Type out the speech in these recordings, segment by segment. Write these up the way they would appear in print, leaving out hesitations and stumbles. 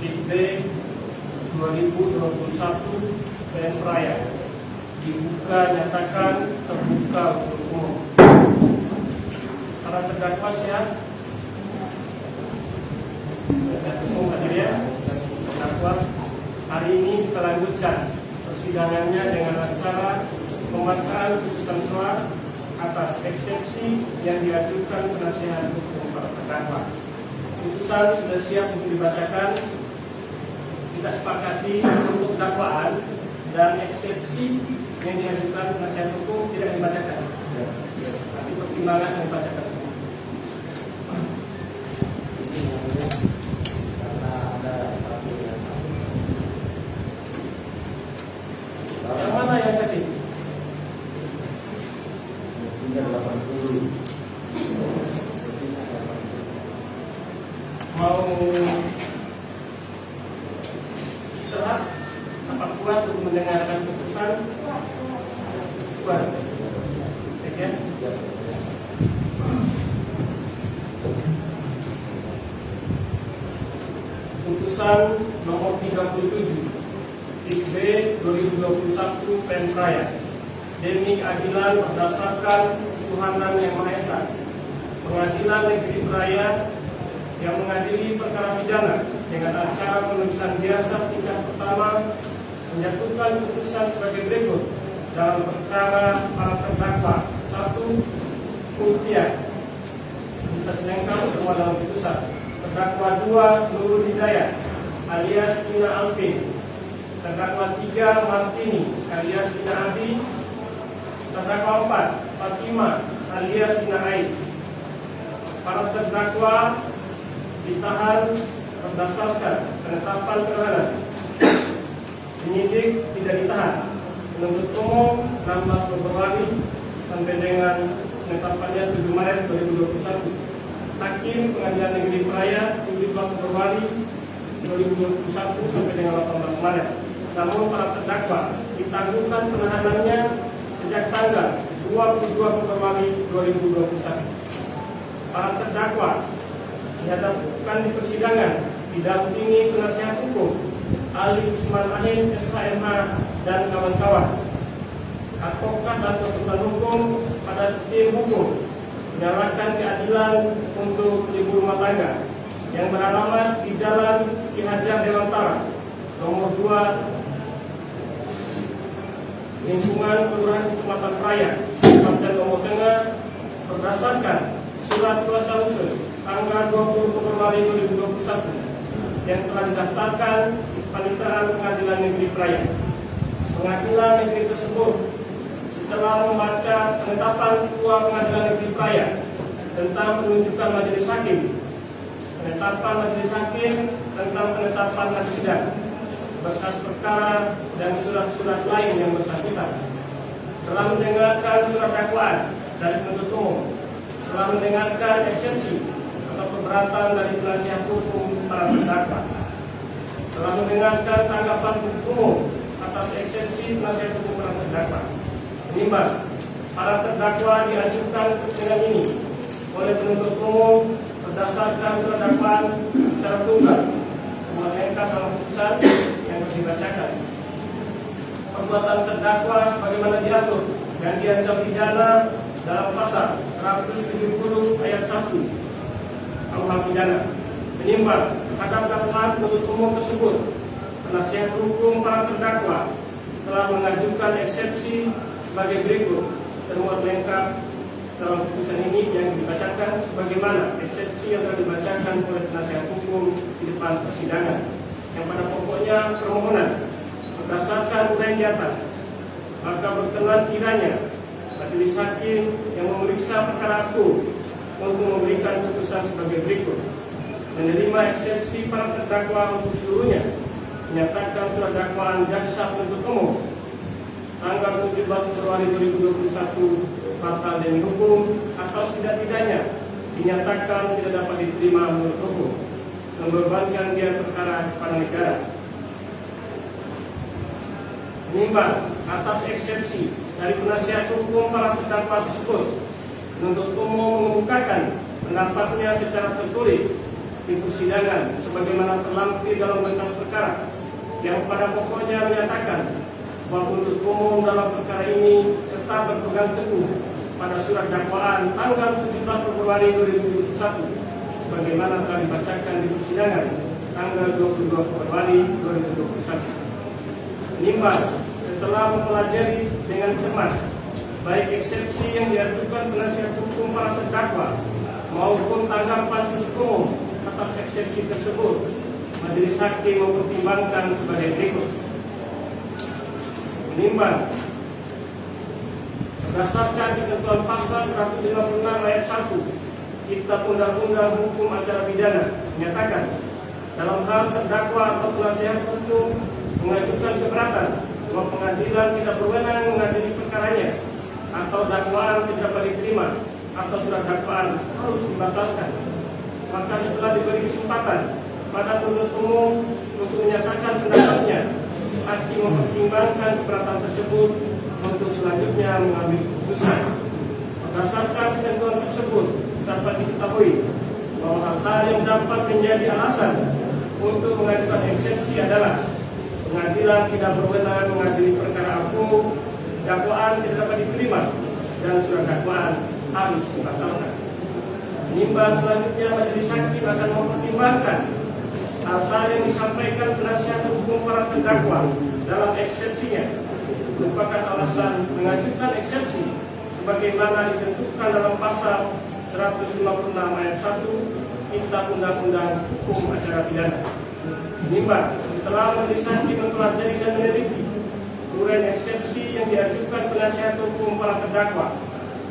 Dikd 2021 PN Raya dibuka nyatakan terbuka untuk umum. Para terdakwa siap? Terdakwa hari ini kita lanjutkan persidangannya dengan acara pembacaan putusan suara atas eksepsi yang diajukan penasihat hukum para terdakwa. Putusan sudah siap untuk dibacakan. Kita sepakati untuk dakwaan dan eksepsi yang diajukan penasihat hukum tidak dibacakan. Tapi pertimbangan yang dibacakan. Yang mana yang sakit? Mau istirahat? Apa kuat untuk mendengarkan putusan? Kuat. Oke. Putusan nomor 37 Dikd 2021 PN Raya demi keadilan berdasarkan ketuhanan yang Maha Esa, Pengadilan Negeri Raya yang mengadili perkara pidana dengan acara pemeriksaan biasa tingkat pertama menjatuhkan putusan sebagai berikut dalam perkara para terdakwa. 1. Kulpiah. Kita sedangkan semua dalam putusan. Terdakwa 2 Nurul Hidayat alias Ina Alvin. Terdakwa 3 Martini alias Ina Abi. Terdakwa 4 Fatimah alias Ina Ais. Para terdakwa ditahan berdasarkan penetapan penahanan. Penyidik tidak ditahan. Penuntut umum 16 Februari sampai dengan penetapannya 7 Maret 2021. Hakim Pengadilan Negeri Raya 7 Februari 2021 sampai dengan 18 Maret. Namun para terdakwa ditangguhkan penahanannya sejak tanggal 22 Februari 2021. Para terdakwa dihadapkan di persidangan didampingi penasihat hukum Ali Usman Ahin SHMH dan kawan-kawan, advokat dan konsultan hukum pada tim hukum menyerahkan keadilan untuk ibu rumah tangga yang beralamat di Jalan Ki Hajar Dewantara nomor 2 lingkungan Kelurahan Kecamatan Raya Kabupaten Lombok Tengah berdasarkan surat kuasa khusus tanggal 20 Februari 2021 yang telah didaftarkan di Panitiaan Pengadilan Negeri Raya. Pengadilan negeri tersebut setelah membaca penetapan Ketua Pengadilan Negeri Raya tentang penunjukan majelis hakim, penetapan majelis hakim tentang penetapan majelis sidang, berkas perkara dan surat-surat lain yang bersangkutan, telah mendengarkan surat dakwaan dari penuntut umum, telah mendengarkan eksepsi atau keberatan dari penasihat hukum para terdakwa, telah mendengarkan tanggapan umum atas eksepsi penasihat hukum para terdakwa. Menimbang para terdakwa diajukan persidangan ini oleh penuntut umum berdasarkan surat dakwaan secara tunggal lengkap dalam putusan yang dibacakan. Perbuatan terdakwa sebagaimana diatur dan diancam pidana dalam pasal 170 ayat 1 KUH pidana. Menimbang terhadap dakwaan penuntut umum tersebut, penasihat hukum para terdakwa telah mengajukan eksepsi sebagai berikut, termuat lengkap dalam putusan ini yang dibacakan sebagaimana eksepsi yang telah dibacakan oleh penasihat hukum di depan persidangan. Yang pada pokoknya permohonan berdasarkan uraian di atas, maka berkenan kiranya majelis hakim yang memeriksa perkara aku untuk memberikan putusan sebagai berikut: menerima eksepsi para terdakwa untuk seluruhnya, menyatakan surat dakwaan jaksa penuntut umum tanggal 17 Februari 2021 batal demi hukum atau setidak-tidaknya dinyatakan tidak dapat diterima menurut hukum, membebankan dia perkara kepada negara. Menimbang atas eksepsi dari penasihat hukum para terdakwa tersebut, penuntut umum mengemukakan pendapatnya secara tertulis di persidangan sebagaimana terlampir dalam berkas perkara yang pada pokoknya menyatakan bahwa penuntut umum dalam perkara ini tetap berpegang teguh pada surat dakwaan tanggal 17 Februari 2021 sebagaimana telah dibacakan di persidangan tanggal 22 Februari 2021. Menimbang setelah mempelajari dengan cermat baik eksepsi yang diajukan penasihat hukum para terdakwa maupun tanggapan penuntut umum atas eksepsi tersebut, majelis hakim mempertimbangkan sebagai berikut. Menimbang berdasarkan ketentuan pasal 156 ayat 1 Kitab Undang-Undang Hukum Acara Pidana menyatakan dalam hal terdakwa atau penasihat hukum mengajukan keberatan bahwa pengadilan tidak berwenang mengadili perkaranya atau dakwaan tidak dapat diterima atau surat dakwaan harus dibatalkan, maka setelah diberi kesempatan pada penuntut umum untuk menyatakan pendapatnya, hakim mempertimbangkan keberatan tersebut untuk selanjutnya mengambil keputusan. Berdasarkan ketentuan tersebut dapat diketahui bahwa hal-hal yang dapat menjadi alasan untuk mengajukan eksepsi adalah pengadilan tidak berwenang mengadili perkara hukum, dakwaan tidak dapat diterima, dan surat dakwaan harus dibatalkan. Menimbang selanjutnya majelis hakim akan mempertimbangkan hal-hal yang disampaikan penasihat hukum para terdakwa dalam eksepsinya merupakan alasan mengajukan eksepsi sebagaimana ditentukan dalam pasal 156 ayat 1 Kitab Undang-Undang Hukum Acara Pidana. Menimbang setelah majelis hakim mempelajari dan meneliti uraian eksepsi yang diajukan penasihat hukum para terdakwa,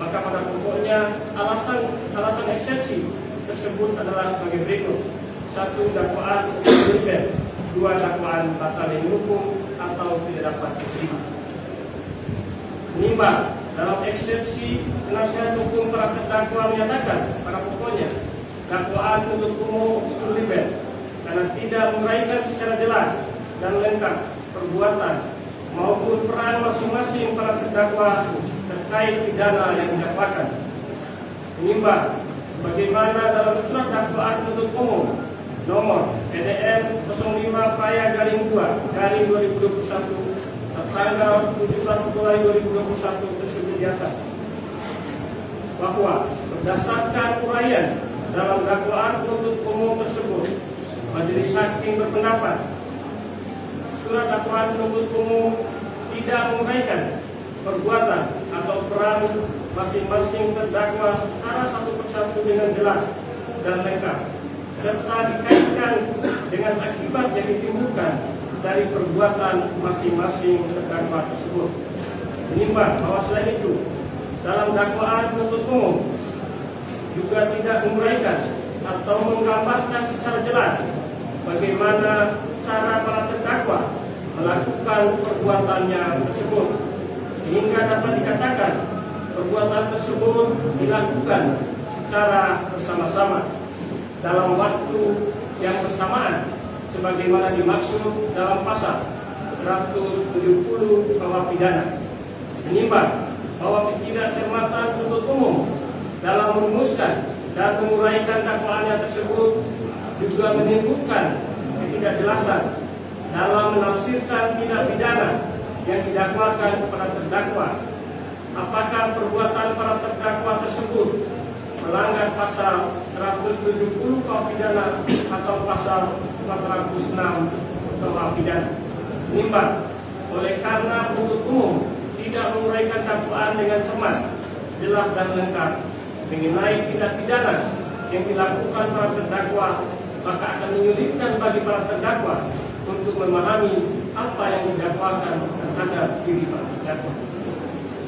maka pada pokoknya alasan eksepsi tersebut adalah sebagai berikut: 1. Dakwaan terlibat, 2. Dakwaan batal demi hukum atau tidak dapat diterima. Menimbang dalam eksepsi penasihat hukum para terdakwa menyatakan pada pokoknya dakwaan penuntut umum terlibat karena tidak menguraikan secara jelas dan lengkap perbuatan maupun peran masing-masing para terdakwa terkait pidana yang didakwakan. Menimbang sebagaimana dalam surat dakwaan penuntut umum nomor PDN 05/2/2021 tanggal 17 Februari 2021 tersebut di atas, bahwa berdasarkan uraian dalam dakwaan penuntut umum tersebut, majelis hakim berpendapat surat dakwaan penuntut umum tidak menguraikan perbuatan atau peran masing-masing terdakwa secara satu persatu dengan jelas dan lengkap, serta dikaitkan dengan akibat yang ditimbulkan dari perbuatan masing-masing terdakwa tersebut. Menimbang bahwa selain itu, dalam dakwaan penuntut umum juga tidak menguraikan atau menggambarkan secara jelas bagaimana cara para terdakwa melakukan perbuatannya tersebut, sehingga dapat dikatakan perbuatan tersebut dilakukan secara bersama-sama dalam waktu yang bersamaan sebagaimana dimaksud dalam pasal 170 KUHP pidana. Menimbang bahwa ketidakcermatan penuntut umum dalam merumuskan dan menguraikan dakwaannya tersebut juga menimbulkan ketidakjelasan dalam menafsirkan tindak pidana yang didakwakan kepada terdakwa, apakah perbuatan para terdakwa tersebut melanggar pasal 170 KUHP pidana atau pasal 406 KUHP pidana. Menimbang oleh karena penuntut umum tidak menguraikan dakwaan dengan cermat, jelas dan lengkap mengenai tindak pidana yang dilakukan para terdakwa, maka akan menyulitkan bagi para terdakwa untuk memahami apa yang didakwakan terhadap diri para terdakwa.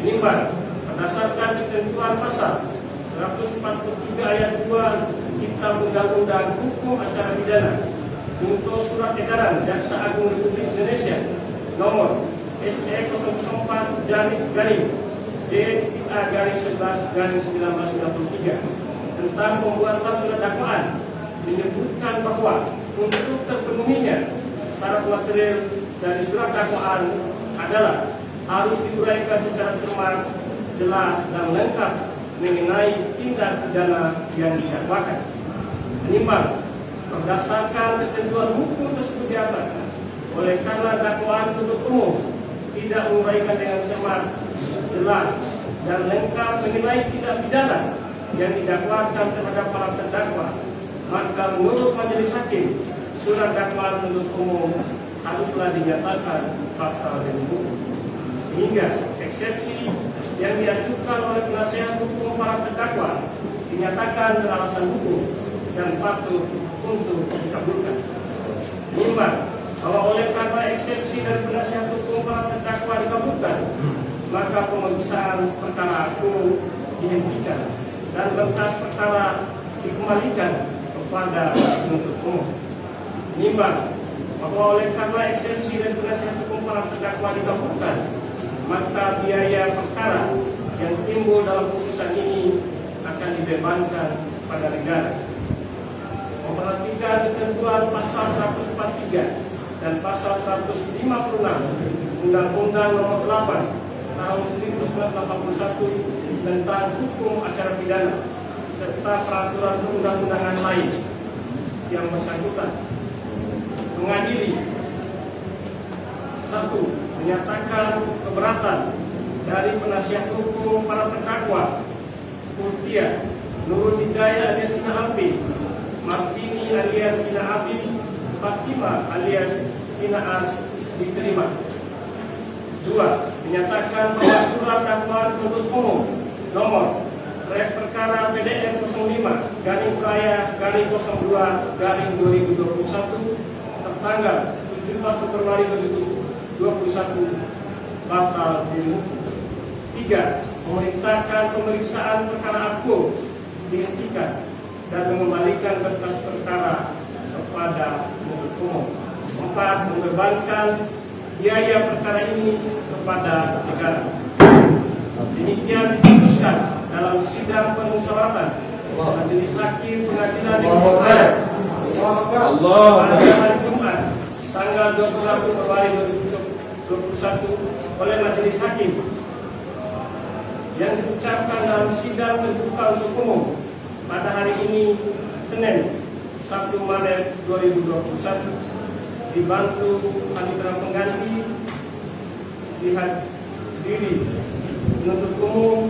Menimbang berdasarkan ketentuan pasal 143 ayat 2 Kitab Undang-Undang Hukum Acara Pidana untuk surat edaran Jaksa Agung Republik Indonesia nomor SE 004 garing JA-11/1993 tentang pembuatan surat dakwaan menyebutkan bahwa untuk terpenuhinya syarat material dari surat dakwaan adalah harus diuraikan secara cermat, jelas dan lengkap mengenai tindak pidana yang didakwakan. Menimbang Berdasarkan ketentuan hukum tersebut di atas, oleh karena dakwaan penuntut umum tidak menguraikan dengan cermat, jelas, dan lengkap mengenai tindak pidana yang didakwakan terhadap para terdakwa, maka menurut majelis hakim, surat dakwaan penuntut umum haruslah dinyatakan batal demi hukum. Sehingga eksepsi yang diajukan oleh penasihat hukum para terdakwa dinyatakan beralasan hukum dan patut untuk dikabulkan. Menimbang bahwa oleh karena eksepsi dari penasihat hukum para terdakwa dikabulkan, maka pemeriksaan perkara aku dihentikan dan berkas perkara dikembalikan kepada penuntut umum. Menimbang bahwa oleh karena eksepsi dari penasihat hukum para terdakwa dikabulkan, maka biaya perkara yang timbul dalam putusan ini akan dibebankan pada negara. Memperhatikan ketentuan pasal 143 dan pasal 156 Undang-Undang Nomor 8 Tahun 1981 tentang hukum acara pidana serta peraturan perundang-undangan lain yang bersangkutan, mengadili: 1. Menyatakan keberatan dari penasihat hukum para terdakwa Kurtia Nurul Hidayah alias Ina Api, Martini alias Ina Api, Fatima alias Ina As diterima. 2. Menyatakan bahwa surat dakwaan penuntut umum nomor perkara PDN 05-02-2021 tertanggal 17 Februari 2021 batal demi hukum. 3. Memerintahkan pemeriksaan perkara aku dihentikan dan mengembalikan berkas perkara kepada penuntut umum. 4. Membebankan biaya perkara ini kepada negara. Demikian diputuskan dalam sidang permusyawaratan Majelis Hakim Pengadilan Negeri pada hari Jumat tanggal 28 Februari 2021 oleh Majelis Hakim, yang diucapkan dalam sidang terbuka untuk umum pada hari ini Senin 1 Maret 2021, dibantu panitera pengganti, dihadiri penuntut umum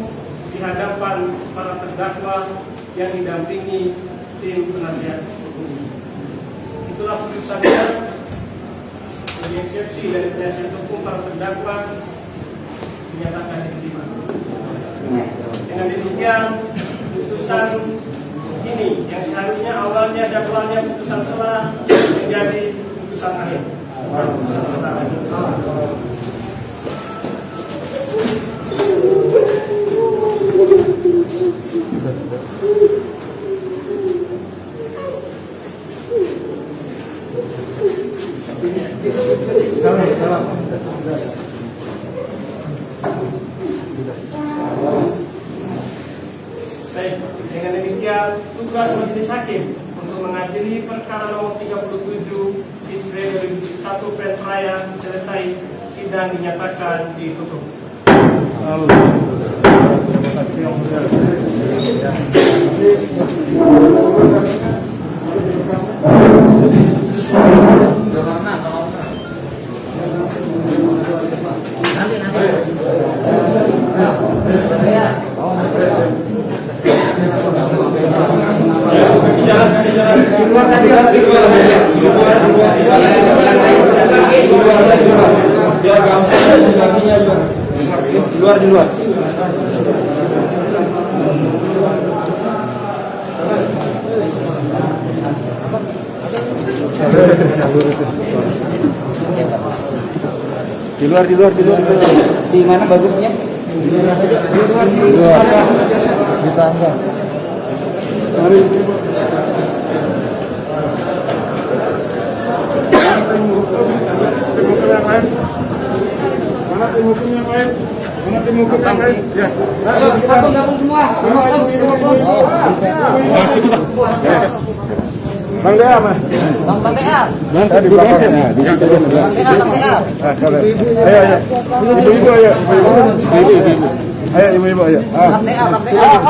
di hadapan para terdakwa yang didampingi tim penasihat hukum. Itulah putusannya. Sebagai eksepsi dari penasihat hukum para terdakwa dinyatakan diterima. Dengan demikian, putusan ini yang seharusnya awalnya dakwaannya putusan selah menjadi putusan akhir. Putusan selah. Baik, dengan demikian tugas majelis hakim untuk mengadili perkara nomor 37 Isre 2001 Petraya selesai, sidang dinyatakan ditutup. Di luar. Di mana bagusnya? Di luar. Di tangga. Mana tim hukum yang lain? Ya. Gabung semua. Bang Dea apa? Bang Tea. Nanti di belakangnya, di situ aja. Bang Tea. Ayo. Ibu-ibu ayo. Ibu. Ayo ibu-ibu ayo.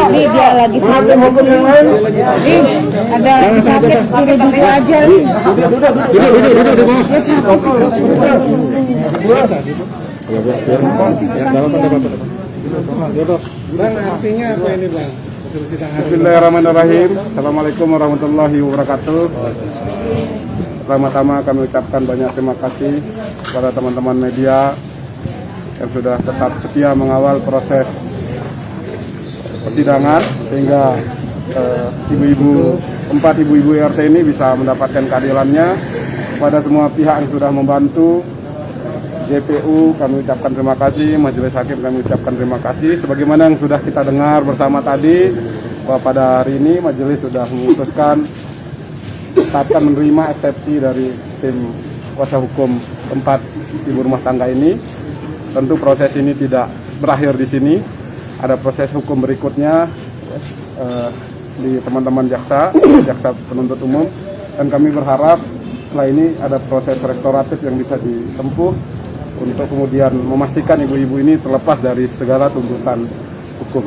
Nih dia lagi sakit. Nih ada lagi sakit, curi buku aja nih. Dia sakit. Bang, artinya apa ini bang? Bismillahirrahmanirrahim. Assalamualaikum warahmatullahi wabarakatuh. Pertama-tama kami ucapkan banyak terima kasih kepada teman-teman media yang sudah tetap setia mengawal proses persidangan sehingga empat ibu-ibu RT ini bisa mendapatkan keadilannya. Kepada semua pihak yang sudah membantu, JPU kami ucapkan terima kasih, Majelis Hakim kami ucapkan terima kasih. Sebagaimana yang sudah kita dengar bersama tadi, bahwa pada hari ini majelis sudah memutuskan akan menerima eksepsi dari tim kuasa hukum empat ibu rumah tangga ini. Tentu proses ini tidak berakhir di sini, ada proses hukum berikutnya di teman-teman jaksa penuntut umum, dan kami berharap setelah ini ada proses restoratif yang bisa ditempuh untuk kemudian memastikan ibu-ibu ini terlepas dari segala tuntutan hukum.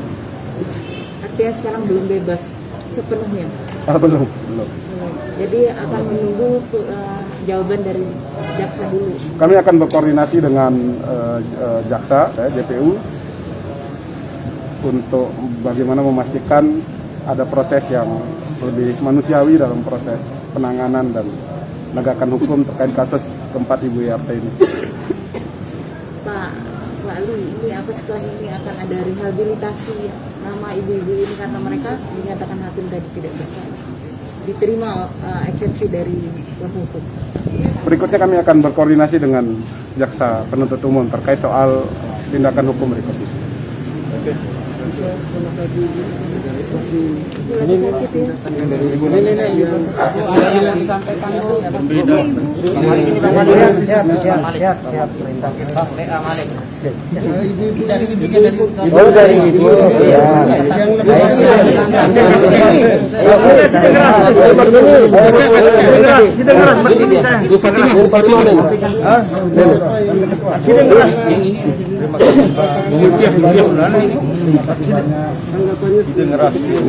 Artinya sekarang belum bebas sepenuhnya. Belum. Jadi akan menunggu jawaban dari jaksa dulu. Kami akan berkoordinasi dengan jaksa, JPU, untuk bagaimana memastikan ada proses yang lebih manusiawi dalam proses penanganan dan penegakan hukum terkait kasus keempat ibu RT ini. Pak Ali, ini apa setelah ini akan ada rehabilitasi nama ibu-ibu ini karena mereka dinyatakan hakim tadi tidak bersalah, diterima eksepsi dari kuasa hukum. Berikutnya kami akan berkoordinasi dengan jaksa penuntut umum terkait soal tindakan hukum berikutnya. Oke. Ini Dari ibu ini yang disampaikan dari ibu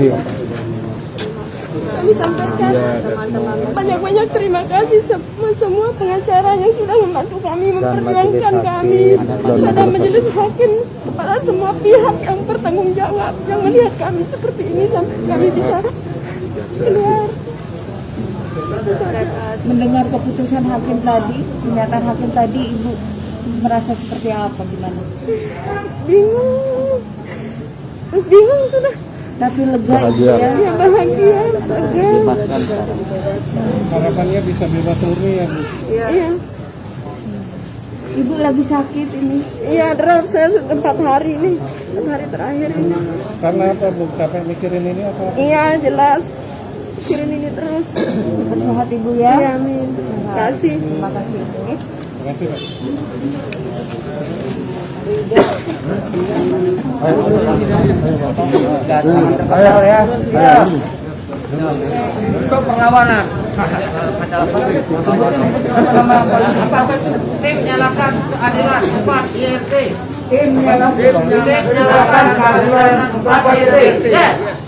ya. Kami sampaikan banyak-banyak terima kasih semua pengacara yang sudah membantu kami, memperjuangkan kami, kepada majelis hakim, kepada semua pihak yang bertanggung jawab yang melihat kami seperti ini sampai kami bisa keluar. Mendengar keputusan hakim tadi, pernyataan hakim tadi, ibu merasa seperti apa, gimana? Bingung, terus bingung sudah. Tapi lega Bahagia. Ya bahagia, lega. Harapannya bisa bebas murni ya Bu. Iya. Ibu lagi sakit ini. Iya, drop saya 4 hari ini, 4 hari terakhir ini. Karena apa Bu? Capek mikirin ini apa? Iya, jelas. Pikirin ini terus. Cepat sehat ibu ya. Iya, amin. Terima kasih. Terima kasih. Terima kasih Pak. Ayo ya. Untuk perlawanan. Tim menyalakan keadilan empat IRT. Tim menyalakan Tim menyalakan keadilan empat IRT. Yes.